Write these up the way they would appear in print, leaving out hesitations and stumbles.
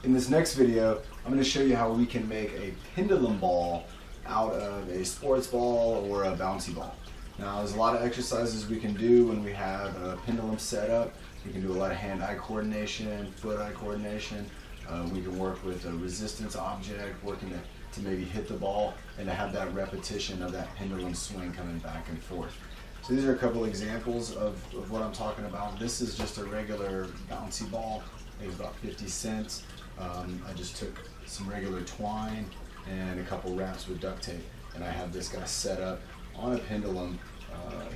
In this next video, I'm going to show you how we can make a pendulum ball out of a sports ball or a bouncy ball. Now, there's a lot of exercises we can do when we have a pendulum set up. We can do a lot of hand-eye coordination, foot-eye coordination. We can work with a resistance object, working to maybe hit the ball and to have that repetition of that pendulum swing coming back and forth. So these are a couple examples of what I'm talking about. This is just a regular bouncy ball. It was about 50 cents. I just took some regular twine and a couple wraps with duct tape, and I have this guy set up on a pendulum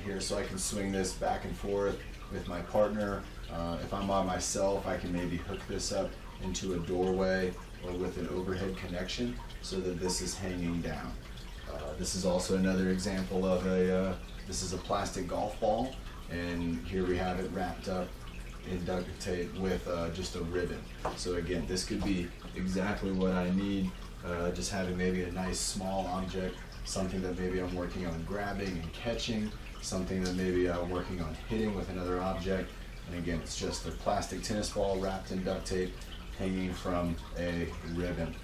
here so I can swing this back and forth with my partner. If I'm by myself, I can maybe hook this up into a doorway or with an overhead connection so that this is hanging down. This is also another example of this is a plastic golf ball, and here we have it wrapped up in duct tape with just a ribbon. So again, this could be exactly what I need, just having maybe a nice small object, something that maybe I'm working on grabbing and catching, something that maybe I'm working on hitting with another object. And again, it's just a plastic tennis ball wrapped in duct tape hanging from a ribbon.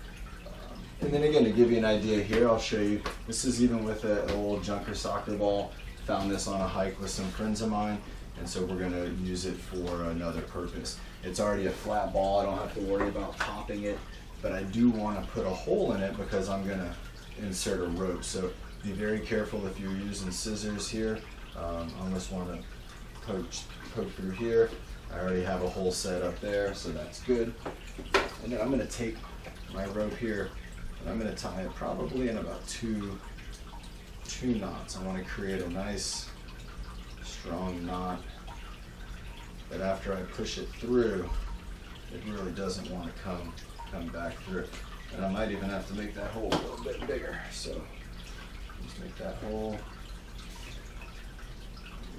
And then again, to give you an idea here, I'll show you, this is even with a little junker soccer ball. Found this on a hike with some friends of mine, and so we're gonna use it for another purpose. It's already a flat ball, I don't have to worry about popping it, but I do wanna put a hole in it because I'm gonna insert a rope. So be very careful if you're using scissors here. I almost wanna poke through here. I already have a hole set up there, so that's good. And then I'm gonna take my rope here, and I'm gonna tie it probably in about two knots. I want to create a nice strong knot, but after I push it through, it really doesn't want to come back through. And I might even have to make that hole a little bit bigger. So just make that hole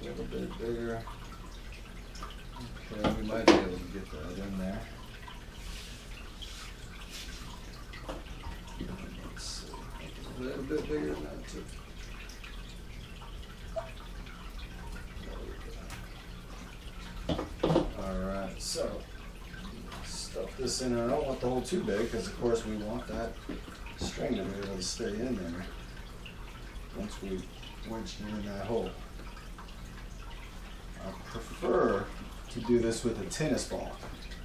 a little bit bigger. Okay, we might be able to get that in there. Let's see, make it a little bit bigger than that too. Alright, so stuff this in there. I don't want the hole too big because of course we want that string to be able to stay in there once we wedge it in that hole. I prefer to do this with a tennis ball.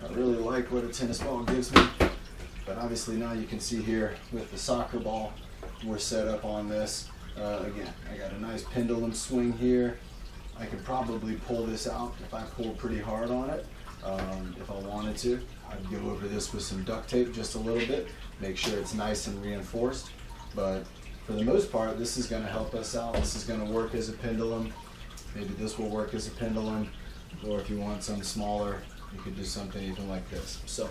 I really like what a tennis ball gives me, but obviously now you can see here with the soccer ball we're set up on this. Again, I got a nice pendulum swing here. I could probably pull this out if I pull pretty hard on it. If I wanted to, I'd go over this with some duct tape just a little bit, make sure it's nice and reinforced. But for the most part, this is going to help us out. This is going to work as a pendulum. Maybe this will work as a pendulum, or if you want some smaller, you could do something even like this. So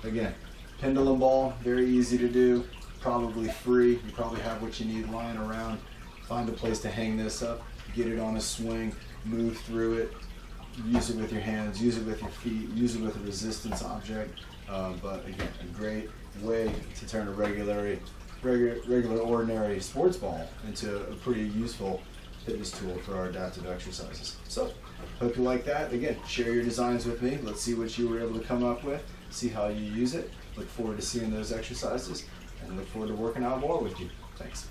again, pendulum ball, very easy to do, probably free. You probably have what you need lying around. Find a place to hang this up. Get it on a swing, move through it, use it with your hands, use it with your feet, use it with a resistance object. But again, a great way to turn a regular ordinary sports ball into a pretty useful fitness tool for our adaptive exercises. So, hope you like that. Again, share your designs with me. Let's see what you were able to come up with, see how you use it. Look forward to seeing those exercises, and look forward to working out more with you. Thanks.